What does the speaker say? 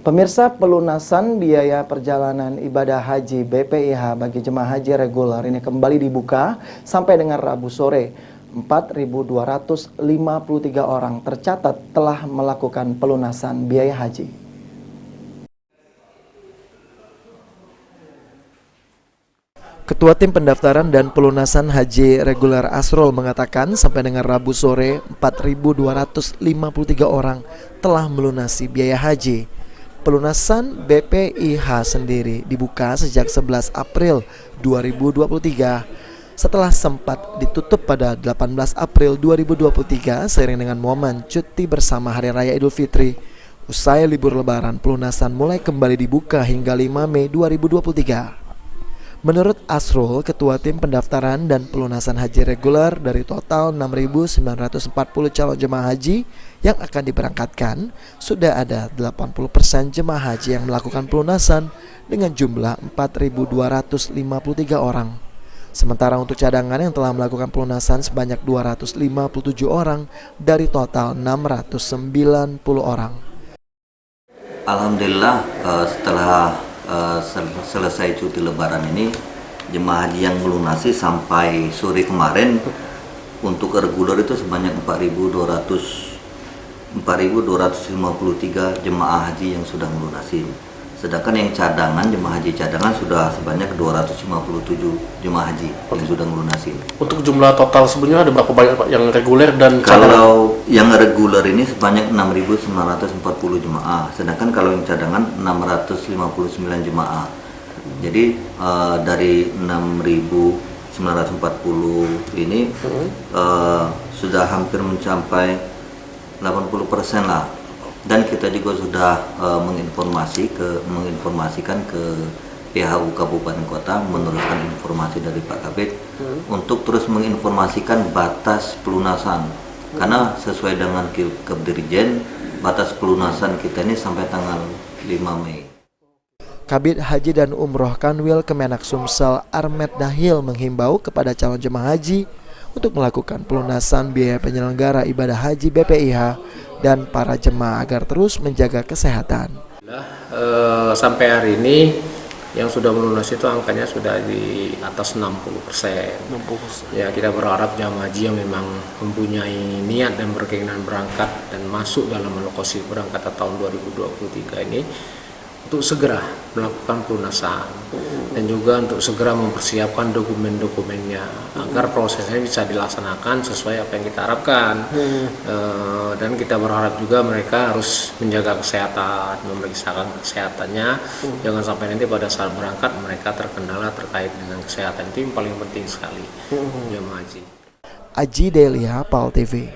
Pemirsa, pelunasan biaya perjalanan ibadah haji BPIH bagi jemaah haji reguler ini kembali dibuka sampai dengan Rabu sore. 4.253 orang tercatat telah melakukan pelunasan biaya haji. Ketua Tim Pendaftaran dan Pelunasan Haji Reguler Asrul mengatakan sampai dengan Rabu sore 4.253 orang telah melunasi biaya haji. Pelunasan BPIH sendiri dibuka sejak 11 April 2023 setelah sempat ditutup pada 18 April 2023 seiring dengan momen cuti bersama Hari Raya Idul Fitri. Usai libur lebaran, pelunasan mulai kembali dibuka hingga 5 Mei 2023. Menurut Asrul, Ketua Tim Pendaftaran dan Pelunasan Haji Reguler, dari total 6.940 calon jemaah haji yang akan diberangkatkan, sudah ada 80% jemaah haji yang melakukan pelunasan dengan jumlah 4.253 orang. Sementara untuk cadangan yang telah melakukan pelunasan sebanyak 257 orang dari total 690 orang. Alhamdulillah, setelah selesai cuti lebaran ini, jemaah haji yang melunasi sampai sore kemarin untuk reguler itu sebanyak 4.253 jemaah haji yang sudah melunasi. Sedangkan yang cadangan, jemaah haji cadangan sudah sebanyak 257 jemaah haji yang sudah melunasi. Untuk jumlah total sebenarnya ada berapa banyak Pak yang reguler dan cadangan? Kalau yang reguler ini sebanyak 6.940 jemaah, sedangkan kalau yang cadangan 659 jemaah. Jadi dari 6.940 ini sudah hampir mencapai 80% lah. Dan kita juga sudah menginformasikan ke PHU Kabupaten Kota, meneruskan informasi dari Pak Kabid untuk terus menginformasikan batas pelunasan. Karena sesuai dengan Kepdirjen, batas pelunasan kita ini sampai tanggal 5 Mei. Kabid Haji dan Umroh Kanwil Kemenak Sumsel Armet Dahil menghimbau kepada calon jemaah haji untuk melakukan pelunasan biaya penyelenggara ibadah haji BPIH dan para jemaah agar terus menjaga kesehatan. Sampai hari ini yang sudah melunasi itu angkanya sudah di atas 60%. Ya, kita berharap jemaah haji yang memang mempunyai niat dan berkeinginan berangkat dan masuk dalam alokasi berangkat tahun 2023 ini untuk segera melakukan pelunasan dan juga untuk segera mempersiapkan dokumen-dokumennya agar prosesnya bisa dilaksanakan sesuai apa yang kita harapkan. Dan kita berharap juga mereka harus menjaga kesehatan, memeriksakan kesehatannya, jangan sampai nanti pada saat berangkat mereka terkendala terkait dengan kesehatan. Itu yang paling penting sekali jemaah haji. Aji Delia, PAL TV.